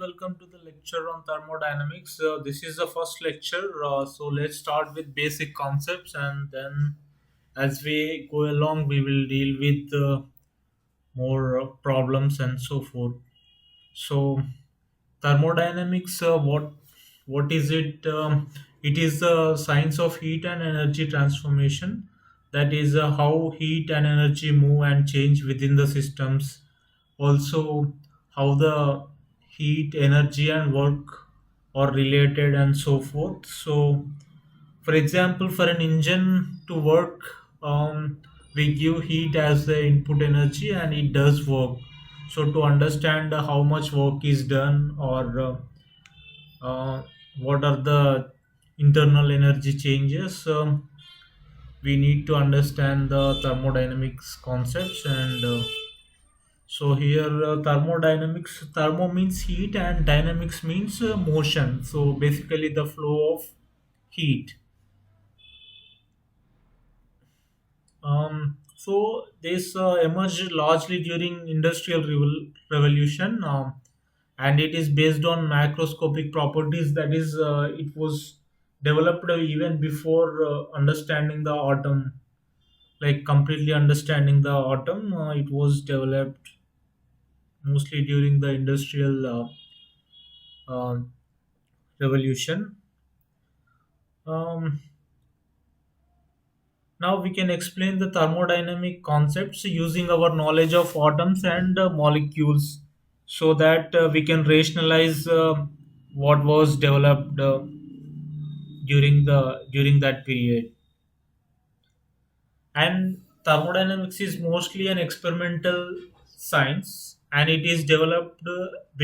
welcome to the lecture on thermodynamics. This is the first lecture, so let's start with basic concepts, and then as we go along, we will deal with more problems and so forth. So, thermodynamics, what is it? It is the science of heat and energy transformation. That is how heat and energy move and change within the systems. Also, how the heat, energy, and work are related, and so forth. So, for example, for an engine to work, we give heat as the input energy and it does work. So, to understand how much work is done or uh, what are the internal energy changes, we need to understand the thermodynamics concepts. And so, here thermodynamics, thermo means heat, and dynamics means motion. So, basically, the flow of heat. So this emerged largely during industrial revolution, and it is based on macroscopic properties. That is, it was developed even before understanding the atom, like completely understanding the atom. It was developed mostly during the industrial uh, revolution. Um, Now we can explain the thermodynamic concepts using our knowledge of atoms and molecules, so that we can rationalize what was developed during that period. And thermodynamics is mostly an experimental science, and it is developed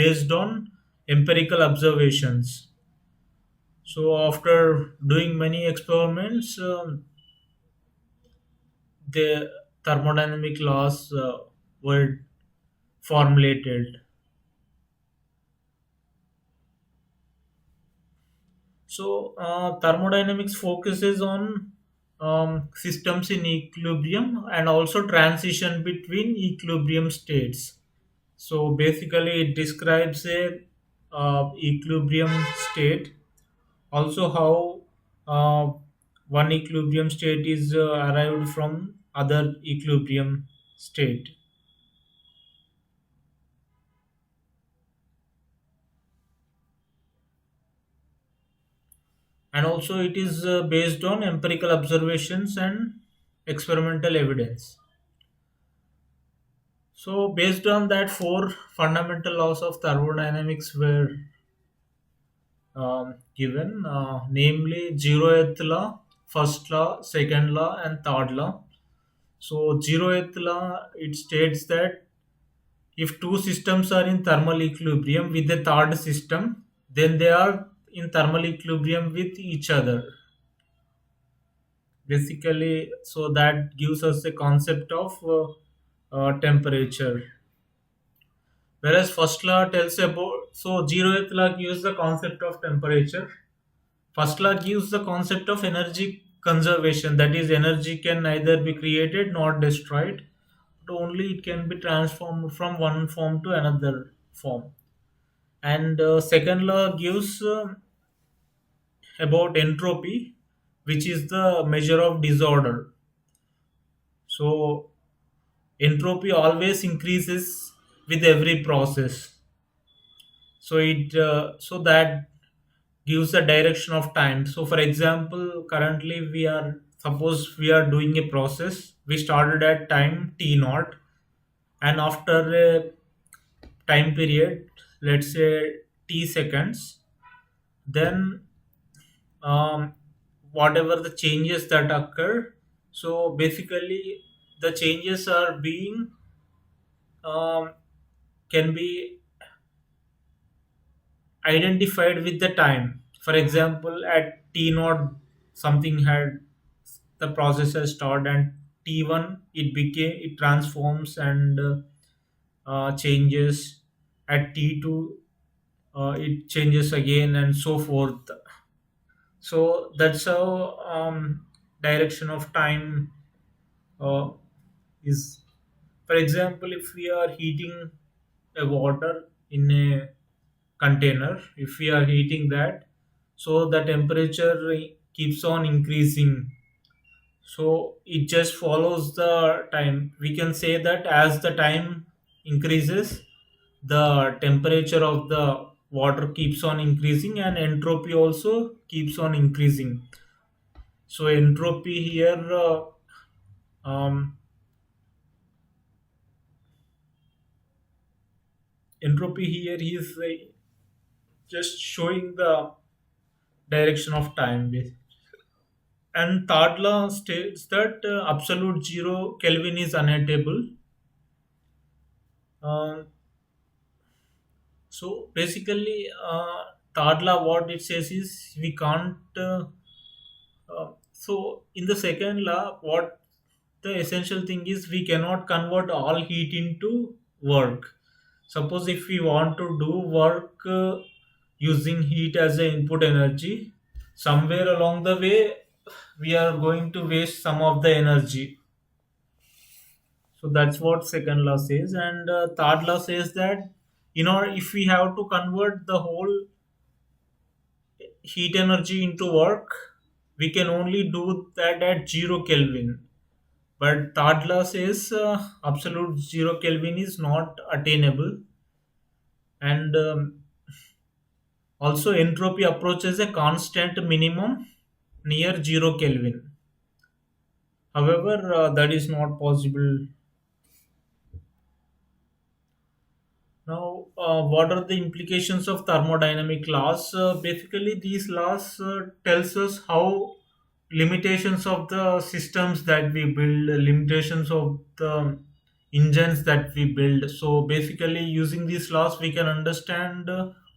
based on empirical observations. So after doing many experiments, the thermodynamic laws were formulated. So, thermodynamics focuses on systems in equilibrium and also transition between equilibrium states. So, basically, it describes a equilibrium state, also how one equilibrium state is arrived from other equilibrium state. And also it is based on empirical observations and experimental evidence. So based on that, four fundamental laws of thermodynamics were given, namely zeroth law, first law, second law, and third law. So zeroth law, it states that if two systems are in thermal equilibrium with the third system, then they are in thermal equilibrium with each other. Basically, so that gives us a concept of temperature. Whereas first law tells about, so zeroth law gives the concept of temperature. First law gives the concept of energy conservation, that is energy can neither be created nor destroyed, but only it can be transformed from one form to another form. And second law gives about entropy, which is the measure of disorder. So entropy always increases with every process. So it so that gives a direction of time. So for example, currently we are, suppose we are doing a process, we started at time t naught, and after a time period, let's say t seconds, then um, whatever the changes that occur, so basically the changes are being um, can be identified with the time. For example, at T naught, something had the processor started, and T1 it transforms and changes. At T2, it changes again, and so forth. So that's how direction of time uh, is. For example, if we are heating a water in a container. If we are heating that, so the temperature keeps on increasing. So it just follows the time. We can say that as the time increases, the temperature of the water keeps on increasing and entropy also keeps on increasing. So um, entropy here is just showing the direction of time. And third law states that absolute zero Kelvin is unattainable. Uh, so basically, third law, what it says is we can't. So in the second law, what the essential thing is, we cannot convert all heat into work. Suppose if we want to do work using heat as an input energy, somewhere along the way we are going to waste some of the energy. So that's what second law says, and third law says that if we have to convert the whole heat energy into work, we can only do that at 0 Kelvin. But third law says absolute 0 Kelvin is not attainable, and also entropy approaches a constant minimum near 0 Kelvin. However, that is not possible. Now, what are the implications of thermodynamic laws? Basically, these laws tells us how limitations of the systems that we build, limitations of the engines that we build. So, basically, using these laws, we can understand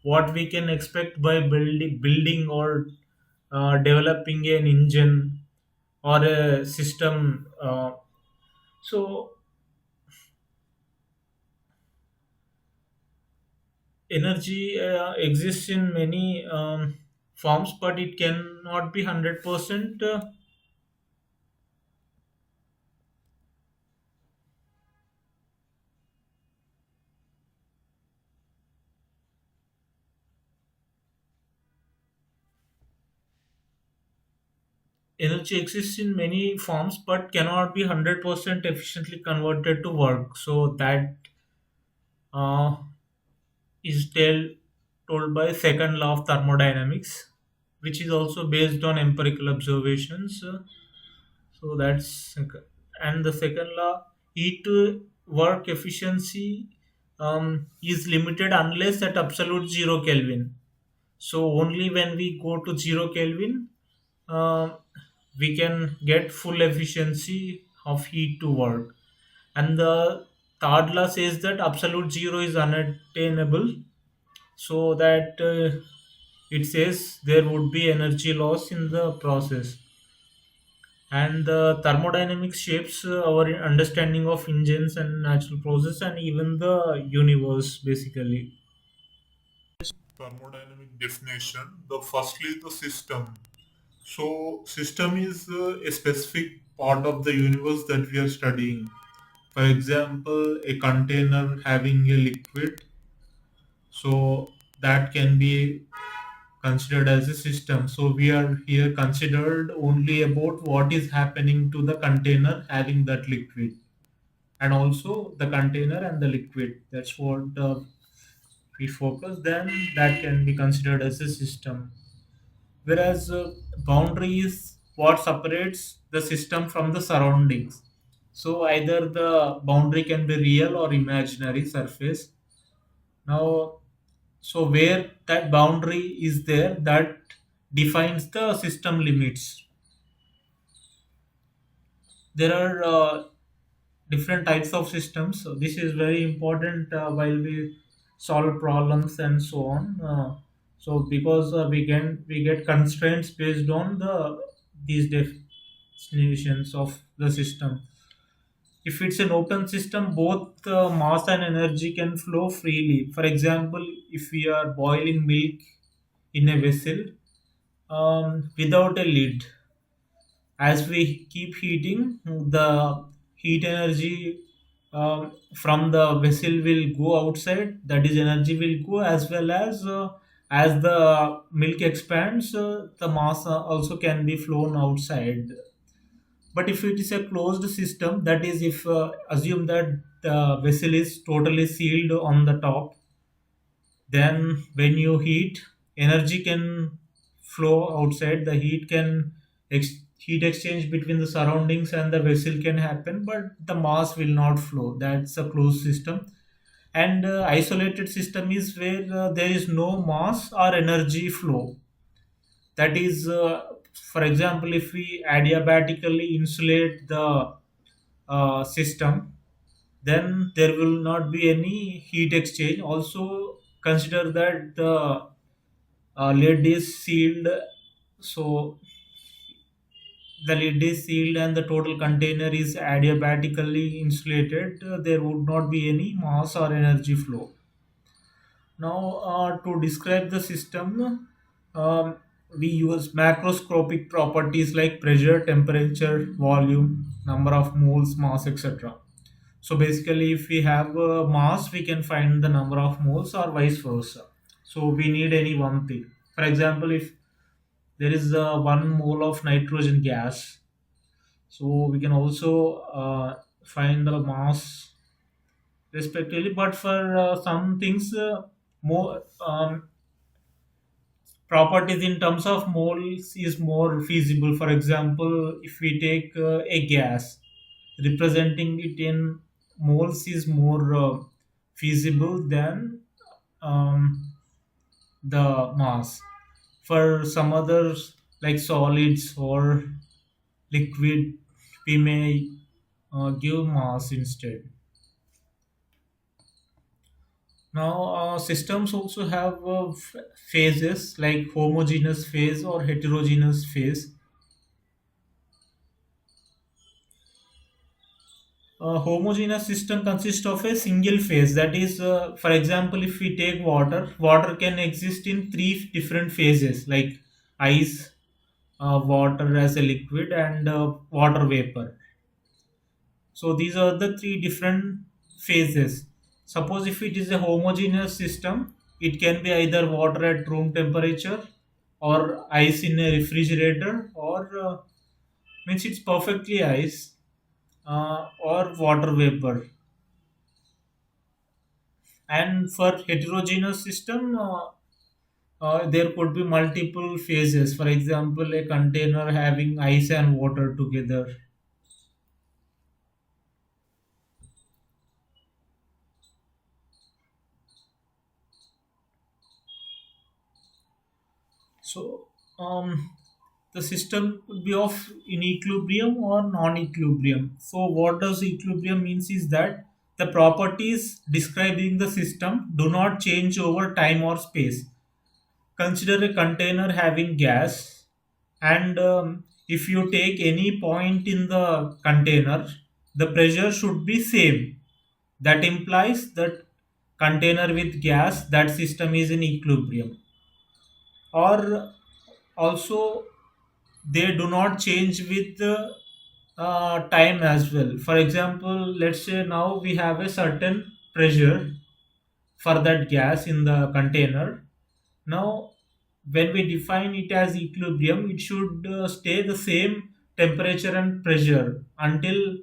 what we can expect by building or developing an engine or a system. So, energy exists in many forms, but it cannot be 100%. Energy exists in many forms, but cannot be 100% efficiently converted to work. So that uh, is told by second law of thermodynamics, which is also based on empirical observations. So and the second law, heat work efficiency is limited unless at absolute 0 Kelvin. So only when we go to 0 Kelvin, uh, we can get full efficiency of heat to work. And the third law says that absolute zero is unattainable, so that it says there would be energy loss in the process. And the thermodynamics shapes our understanding of engines and natural process and even the universe basically. Thermodynamic definition. The firstly the system. So system is a specific part of the universe that we are studying. For example, a container having a liquid, so that can be considered as a system. So we are here considered only about what is happening to the container having that liquid, and also the container and the liquid. That's what we focus. Then that can be considered as a system. Whereas boundary is what separates the system from the surroundings. So either the boundary can be real or imaginary surface. Now, so where that boundary is there, that defines the system limits. There are different types of systems. So this is very important while we solve problems and so on. So because we get constraints based on these definitions of the system. If it's an open system, both mass and energy can flow freely. For example, if we are boiling milk in a vessel without a lid, as we keep heating, the heat energy from the vessel will go outside, that is energy will go, as the milk expands, the mass also can be flown outside. But if it is a closed system, that is, if assume that the vessel is totally sealed on the top, then when you heat, energy can flow outside. The heat exchange between the surroundings and the vessel can happen, but the mass will not flow. That's a closed system. And isolated system is where there is no mass or energy flow. That is, for example, if we adiabatically insulate the system, then there will not be any heat exchange. Also, consider that the lid is sealed, so the lid is sealed and the total container is adiabatically insulated. There would not be any mass or energy flow. Now, to describe the system, we use macroscopic properties like pressure, temperature, volume, number of moles, mass, etc. So basically, if we have mass, we can find the number of moles or vice versa. So we need any one thing. For example, if there is 1 mole of nitrogen gas, so we can also find the mass respectively. But for some things, more properties in terms of moles is more feasible. For example, if we take a gas, representing it in moles is more feasible than um, the mass. For some others, like solids or liquid, we may give mass instead. Now, systems also have phases like homogeneous phase or heterogeneous phase. A homogeneous system consists of a single phase. That is, for example, if we take water, water can exist in three different phases like ice, water as a liquid, and water vapor. So these are the three different phases. Suppose if it is a homogeneous system, it can be either water at room temperature or ice in a refrigerator, or means it's perfectly ice, or water vapor. And for heterogeneous system, there could be multiple phases. For example, a container having ice and water together. So, the system could be of in equilibrium or non-equilibrium. So, what does equilibrium means is that the properties describing the system do not change over time or space. Consider a container having gas, and if you take any point in the container, the pressure should be same. That implies that container with gas, that system is in equilibrium. Or also, they do not change with time as well. For example, let's say now we have a certain pressure for that gas in the container. Now, when we define it as equilibrium, it should stay the same temperature and pressure until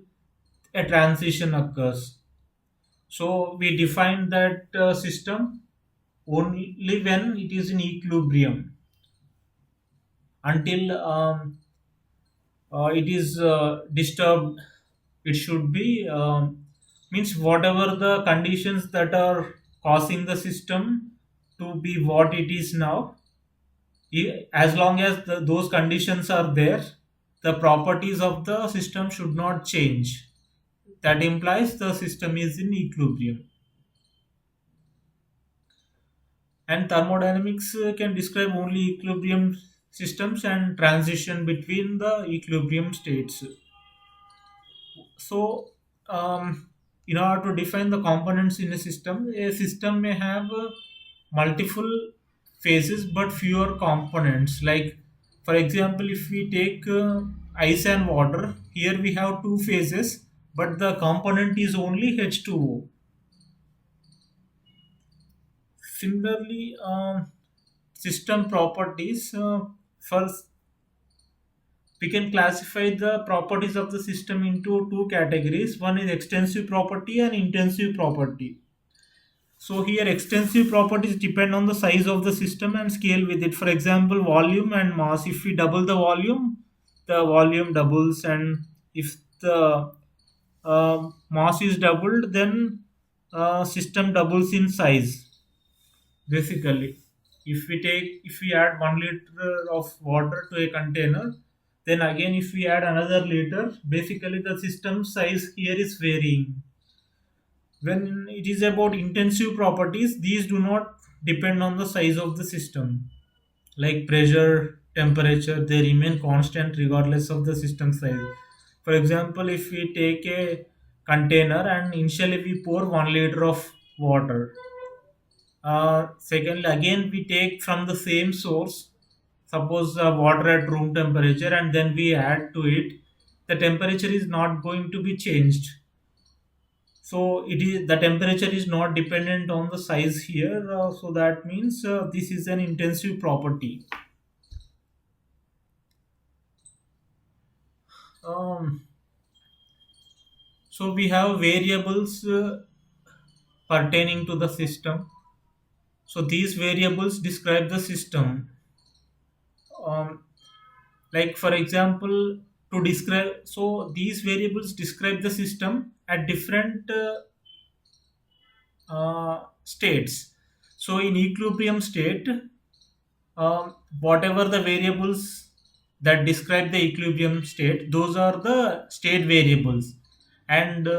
a transition occurs. So we define that system only when it is in equilibrium. Until it is disturbed, it should be, means whatever the conditions that are causing the system to be what it is now, as long as those conditions are there, the properties of the system should not change. That implies the system is in equilibrium. And thermodynamics can describe only equilibrium systems and transition between the equilibrium states. So, in order to define the components in a system may have multiple phases but fewer components. Like, for example, if we take ice and water, here we have two phases but the component is only H2O. Similarly, system properties. First, we can classify the properties of the system into two categories. One is extensive property and intensive property. So here extensive properties depend on the size of the system and scale with it. For example, volume and mass. If we double the volume doubles, and if the mass is doubled, then system doubles in size. Basically, if we add 1 liter of water to a container, then again if we add another liter, basically the system size here is varying. When it is about intensive properties, these do not depend on the size of the system. Like pressure, temperature, they remain constant regardless of the system size. For example, if we take a container and initially we pour 1 liter of water. Secondly, again we take from the same source, suppose water at room temperature, and then we add to it. The temperature is not going to be changed. So it is the temperature is not dependent on the size here. So that means this is an intensive property. Um, so we have variables pertaining to the system. So these variables describe the system. Um, like for example, to describe, so these variables describe the system at different states. So in equilibrium state, whatever the variables that describe the equilibrium state, those are the state variables, and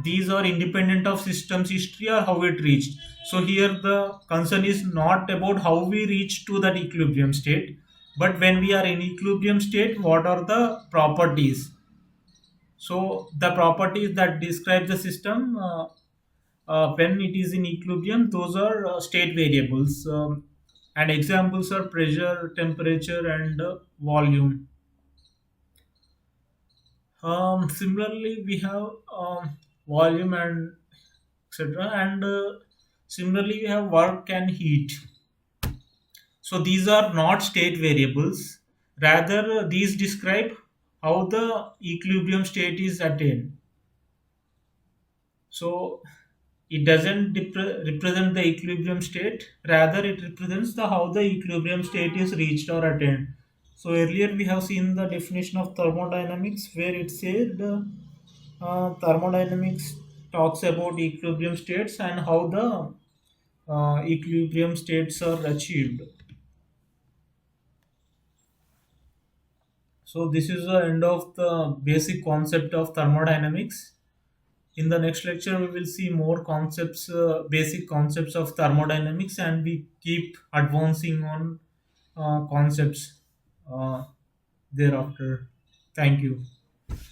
these are independent of system's history or how it reached. So here the concern is not about how we reach to that equilibrium state, but when we are in equilibrium state, what are the properties. So the properties that describe the system when it is in equilibrium, those are state variables. And examples are pressure, temperature, and volume. Similarly, we have volume and etc. And similarly, we have work and heat. So these are not state variables. Rather, these describe how the equilibrium state is attained. So it doesn't represent the equilibrium state, rather it represents the how the equilibrium state is reached or attained. So earlier we have seen the definition of thermodynamics, where it said thermodynamics talks about equilibrium states and how the equilibrium states are achieved. So this is the end of the basic concept of thermodynamics. In the next lecture, we will see more concepts, basic concepts of thermodynamics, and we keep advancing on concepts uh, thereafter. Thank you.